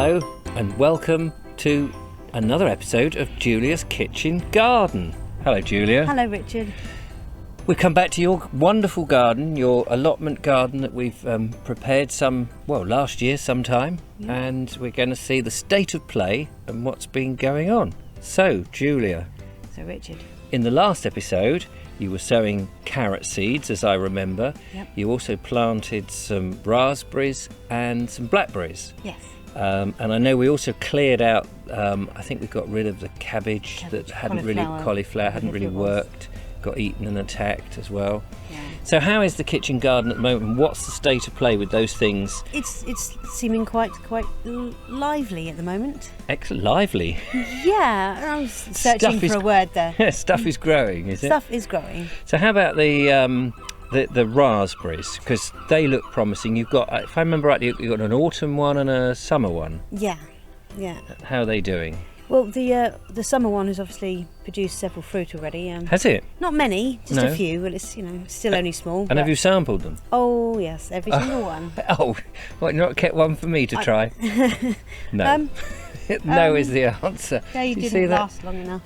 Hello and welcome to another episode of Julia's Kitchen Garden. Hello Julia. Hello Richard. We've come back to your wonderful garden, your allotment garden that we've prepared last year sometime, and we're going to see the state of play and what's been going on. So Julia. So Richard. In the last episode you were sowing carrot seeds, as I remember. Yep. You also planted some raspberries and some blackberries. Yes. And I know we also cleared out, I think we got rid of the cabbage that hadn't cauliflower hadn't really worked, got eaten and attacked as well. Yeah. So how is the kitchen garden at the moment? What's the state of play with those things? It's seeming quite lively at the moment. Excellent, lively. Yeah, I was searching for a word there. Yeah, stuff is growing, is it? Stuff is growing. So how about the raspberries? Because they look promising. You've got, if I remember rightly, you've got an autumn one and a summer one. Yeah. How are they doing? Well, the summer one has obviously produced several fruit already. Has it? Not many, just a few. Well, it's still only small. And have you sampled them? Oh yes, every single one. Oh, what? Not kept one for me to try? No. No is the answer. They didn't last long enough.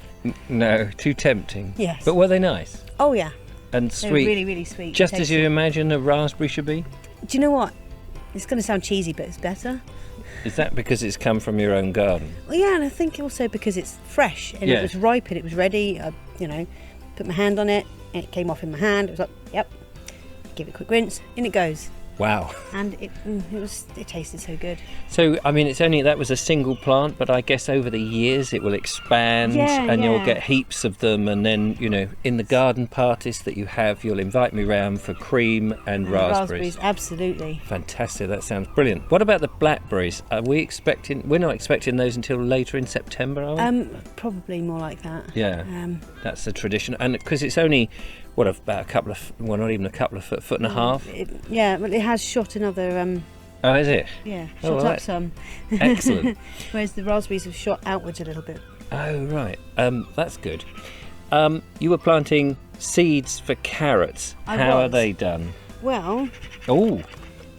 No, too tempting. Yes. But were they nice? Oh yeah. And They're sweet. really, really sweet. Just as you imagine a raspberry should be? Do you know what? It's going to sound cheesy, but it's better. Is that because it's come from your own garden? Well, yeah, and I think also because it's fresh and it was ripe and it was ready. I, put my hand on it and it came off in my hand. It was like, yep. Give it a quick rinse, in it goes. Wow. And it tasted so good. So, I mean, that was a single plant, but I guess over the years it will expand you'll get heaps of them. And then, in the garden parties that you have, you'll invite me round for cream and raspberries. Absolutely. Fantastic. That sounds brilliant. What about the blackberries? We're not expecting those until later in September, are we? Probably more like that. Yeah. That's the tradition. And because it's only, about a couple of, not even a couple of foot and a half? Well, it has shot another... Oh, is it? Yeah, shot up some. Excellent. Whereas the raspberries have shot outwards a little bit. Oh, right. That's good. You were planting seeds for carrots. How are they done? Well... Oh.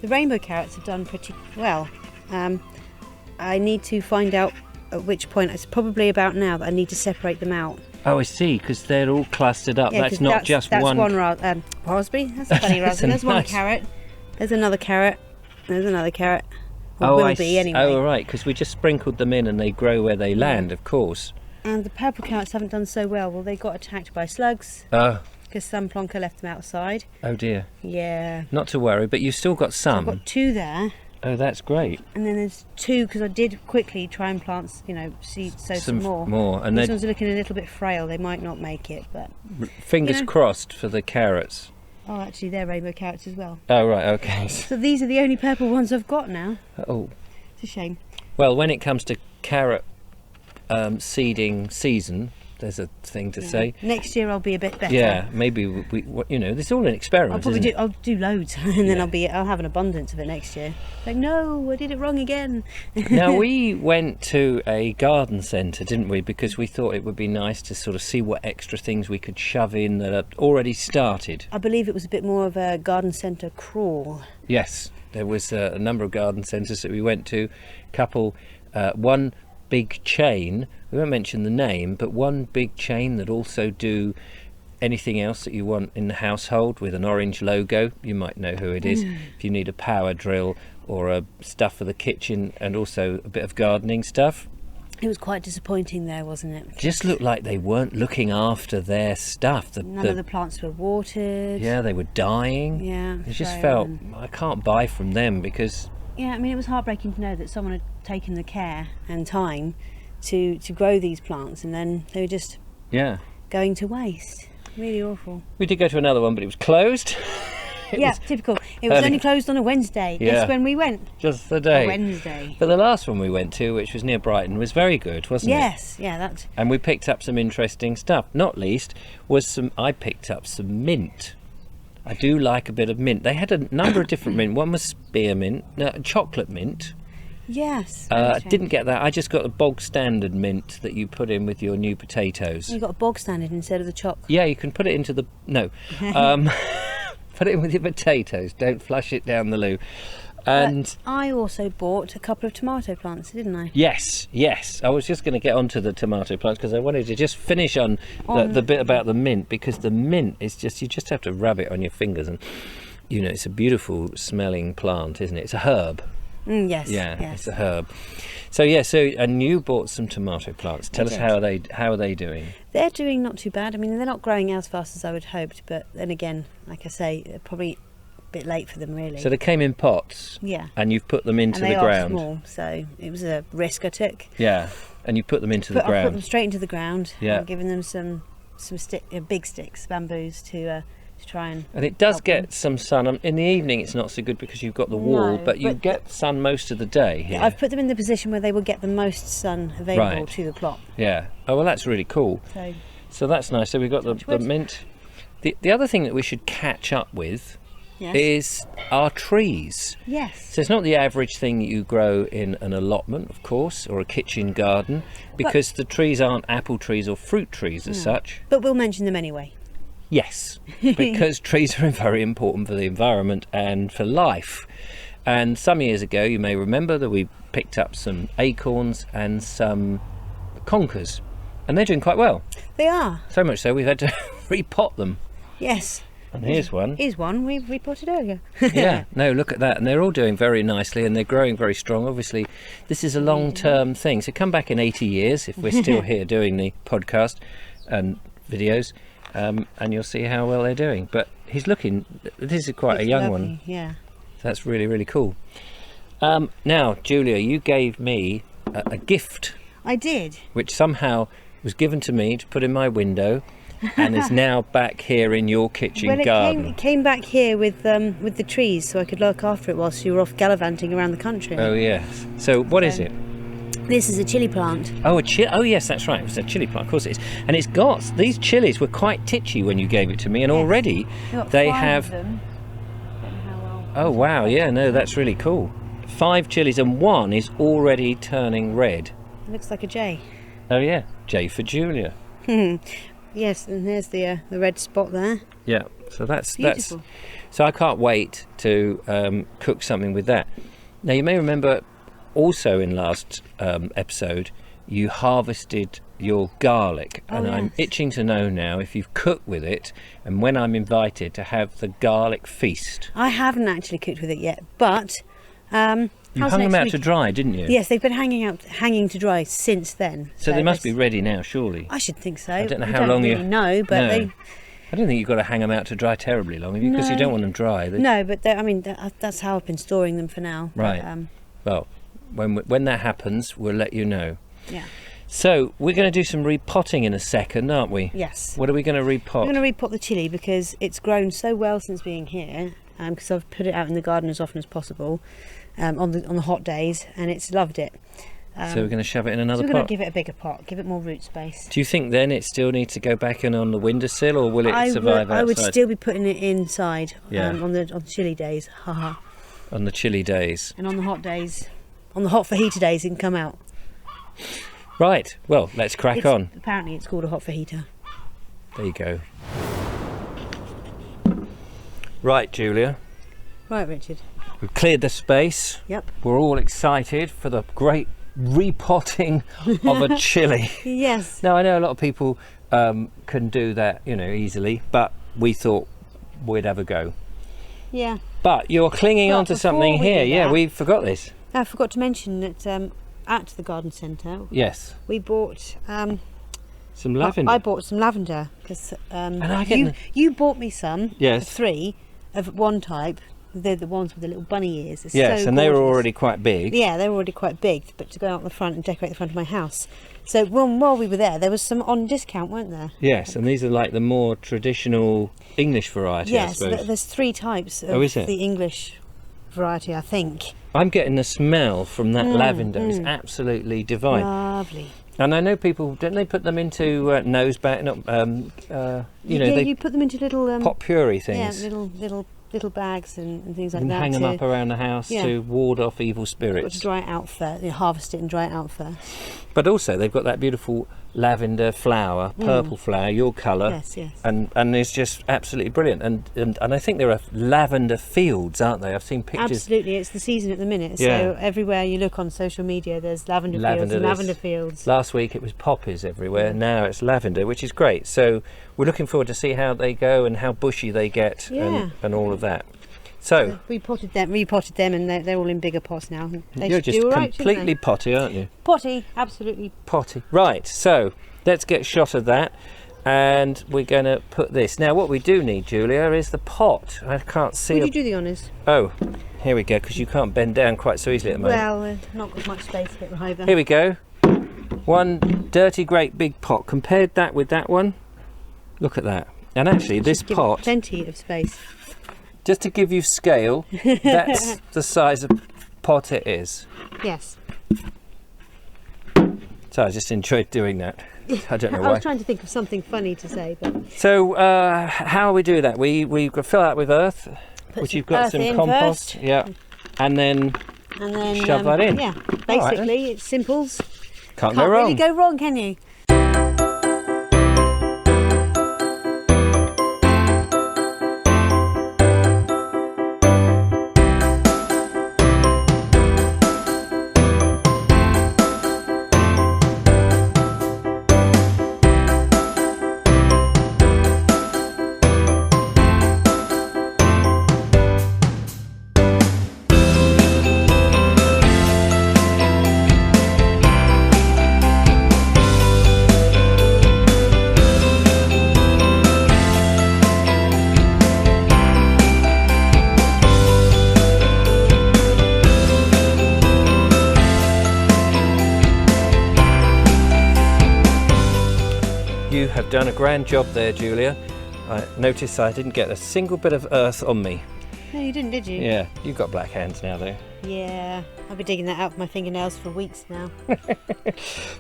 The rainbow carrots have done pretty well. I need to find out at which point. It's probably about now that I need to separate them out. Oh, I see, because they're all clustered up. Yeah, that's not just one... That's one raspberry. That's a funny raspberry. There's one carrot. There's another carrot. There's another carrot. Anyway. Oh, right, because we just sprinkled them in and they grow where they land, of course. And the purple carrots haven't done so well. Well, they got attacked by slugs. Oh. Because some plonker left them outside. Oh, dear. Yeah. Not to worry, but you've still got some. So I've got two there. Oh, that's great. And then there's two, because I did quickly try and plant, seeds, some more. And these ones are looking a little bit frail. They might not make it, but... Fingers crossed for the carrots. Oh, actually, they're rainbow carrots as well. Oh, right, okay. So these are the only purple ones I've got now. Oh. It's a shame. Well, when it comes to carrot seeding season... There's a thing to say. Next year I'll be a bit better. Yeah, maybe this is all an experiment. I'll do loads, and then I'll have an abundance of it next year. Like, no, I did it wrong again. Now we went to a garden centre, didn't we? Because we thought it would be nice to sort of see what extra things we could shove in that are already started. I believe it was a bit more of a garden centre crawl. Yes, there was a number of garden centres that we went to. One big chain, we won't mention the name, but one big chain that also do anything else that you want in the household with an orange logo. You might know who it is. If you need a power drill or a stuff for the kitchen and also a bit of gardening stuff. It was quite disappointing there, wasn't it? Just looked like they weren't looking after their stuff. None of the plants were watered. Yeah, they were dying. Yeah. It just felt, I can't buy from them because... Yeah, I mean, it was heartbreaking to know that someone had taken the care and time to grow these plants, and then they were just going to waste. Really awful. We did go to another one, but it was closed. Typical. It was only closed on a Wednesday. Yeah. Guess when we went? Just the day. A Wednesday. But the last one we went to, which was near Brighton, was very good, wasn't it? Yes, yeah, that's... And we picked up some interesting stuff. Not least I picked up some mint. I do like a bit of mint. They had a number of different mint. One was spearmint, chocolate mint. Yes. I didn't get that. I just got the bog standard mint that you put in with your new potatoes. You got a bog standard instead of the choc. Yeah, you can put it into the... No. Put it in with your potatoes. Don't flush it down the loo. And I also bought a couple of tomato plants, didn't I? yes, I was just going to get onto the tomato plants because I wanted to just finish on the bit about the mint, because the mint is just, you just have to rub it on your fingers, and you know, it's a beautiful smelling plant, isn't it? It's a herb. Yes. Yeah, yes. it's a herb. So and you bought some tomato plants. Tell us how are they doing? They're doing not too bad. I mean, they're not growing as fast as I would hoped, but then again, like I say, they're probably a bit late for them, really. So they came in pots. Yeah. And you've put them into and the ground. They are small, so it was a risk I took. Yeah. And you put them into the I ground. put them straight into the ground. Yeah. I'm giving them some big sticks, bamboos, to try and. And it does get them. some sun. In the evening, it's not so good because you've got the wall, but you get sun most of the day here. I've put them in the position where they will get the most sun available to the plot. Yeah. Oh, well, that's really cool. So that's nice. So we've got the mint. The other thing that we should catch up with is our trees. Yes. So it's not the average thing you grow in an allotment, of course, or a kitchen garden, because the trees aren't apple trees or fruit trees as such. But we'll mention them anyway. Yes, because trees are very important for the environment and for life. And some years ago, you may remember that we picked up some acorns and some conkers, and they're doing quite well. They are. So much so we've had to repot them. Yes. And here's one. Here's one we repotted earlier. Yeah, no, look at that. And they're all doing very nicely, and they're growing very strong. Obviously, this is a long-term thing. So come back in 80 years, if we're still here doing the podcast and videos, and you'll see how well they're doing. But this is quite a young one. Yeah. That's really, really cool. Now, Julia, you gave me a gift. I did. Which somehow was given to me to put in my window, and is now back here in your kitchen garden. It came back here with the trees, so I could look after it whilst you were off gallivanting around the country. Oh yes. So what is it? This is a chilli plant. Oh, oh yes, that's right. It's a chilli plant. Of course it is. And it's got these chilies were quite titchy when you gave it to me, and already they have. Oh wow! Yeah, no, that's really cool. 5 chilies, and one is already turning red. It looks like a J. Oh yeah, J for Julia. Yes, and there's the red spot there. Yeah, so that's beautiful. So I can't wait to cook something with that. Now you may remember also in last episode you harvested your garlic, and I'm itching to know now if you've cooked with it, and when I'm invited to have the garlic feast. I haven't actually cooked with it yet, but you hung them out to dry, didn't you? Yes, they've been hanging to dry since then. So they must be ready now, surely. I should think so. I don't know how long you know, but no. they. I don't think you've got to hang them out to dry terribly long, have you? Because you don't want them dry. No, but that's how I've been storing them for now. Right. Well, when that happens, we'll let you know. Yeah. So we're going to do some repotting in a second, aren't we? Yes. What are we going to repot? We're going to repot the chilli because it's grown so well since being here. Because I've put it out in the garden as often as possible on the hot days, and it's loved it. So we're going to shove it in another pot? We're going to give it a bigger pot, give it more root space. Do you think then it still needs to go back in on the windowsill, or will it survive outside? I would still be putting it inside on the chilly days. Haha. On the chilly days. And on the hot days, on the hot fajita days, it can come out. Right, well, let's crack on. Apparently it's called a hot fajita. There you go. Right, Julia. Right, Richard. We've cleared the space. Yep. We're all excited for the great repotting of a chilli. Yes. Now, I know a lot of people can do that, easily, but we thought we'd have a go. Yeah. But you're clinging on to something here. Yeah, we forgot this. I forgot to mention that at the garden centre. Yes. We bought some lavender. I bought some lavender because you bought me some. Yes. 3 of one type. They're the ones with the little bunny ears. It's yes, so and gorgeous. they were already quite big. Yeah, they were already quite big, but to go out the front and decorate the front of my house. So while we were there was some on discount, weren't there? Yes, and these are like the more traditional English variety, yes, I suppose. There's 3 types of the English variety, I think. I'm getting the smell from that lavender. It's absolutely divine. Lovely. And I know people, don't they put them into nose bag? You put them into little pot puree things. Yeah, little bags and things like and that. Hang them up around the house to ward off evil spirits. To dry it out first, harvest it and dry it out first. But also they've got that beautiful lavender flower, purple flower, your colour. Yes, yes. And it's just absolutely brilliant. And I think there are lavender fields, aren't there? I've seen pictures. Absolutely, it's the season at the minute. Yeah. So everywhere you look on social media, there's lavender fields and lavender fields. Last week it was poppies everywhere. Now it's lavender, which is great. So we're looking forward to see how they go and how bushy they get and all of that. So repotted them, and they're all in bigger pots now. They you're should just do all right, completely shouldn't potty, aren't you? they? Potty, absolutely. Potty. Right, so let's get a shot of that, and we're going to put this. Now what we do need, Julia, is the pot. I can't see. Would you do the honours? Oh, here we go, because you can't bend down quite so easily at the moment. Well, not got much space a bit either. Here we go. One dirty great big pot. Compared that with that one, look at that. And actually this Give pot, it plenty of space. just to give you scale, that's the size of pot it is. Yes. So I just enjoyed doing that. I don't know I why. was trying to think of something funny to say, but So how we do that? We fill out with earth, which you've got earth some in compost, first. yeah, and then shove that in. Yeah, right basically then. it's simples. Can't Can't go wrong. really go wrong, can you? You have done a grand job there, Julia. I noticed I didn't get a single bit of earth on me. No, you didn't, did you? Yeah, you've got black hands now though. Yeah, I've been digging that out with my fingernails for weeks now.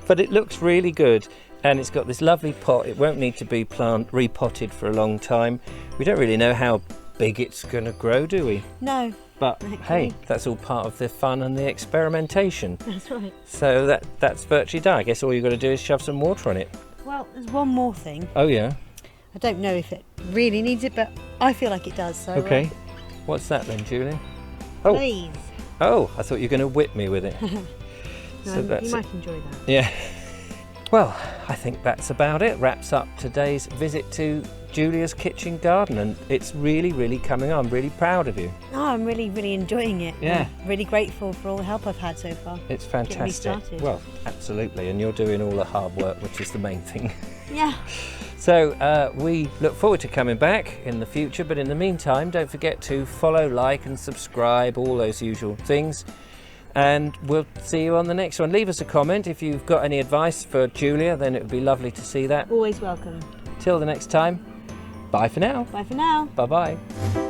But it looks really good, and it's got this lovely pot. It won't need to be repotted for a long time. We don't really know how big it's going to grow, do we? No, But actually. hey, that's all part of the fun and the experimentation. that's right. So that's virtually done. I guess all you've got to do is shove some water on it. Well, there's one more thing. Oh yeah. I don't know if it really needs it, but I feel like it does. So Okay. What's that then, Julia? Oh. please. Oh, I thought you were going to whip me with it. So No, that's you it. might enjoy that. Yeah. Well, I think that's about it. Wraps up today's visit to Julia's kitchen garden, and it's really, really coming on. I'm really proud of you. Oh, I'm really, really enjoying it. Yeah. I'm really grateful for all the help I've had so far. It's Getting me fantastic. started. Well, absolutely, and you're doing all the hard work, which is the main thing. Yeah. So we look forward to coming back in the future, but in the meantime, don't forget to follow, like and subscribe, all those usual things. And we'll see you on the next one. Leave us a comment if you've got any advice for Julia, then it would be lovely to see that. Always welcome. Till the next time, bye for now. Bye for now. Bye-bye.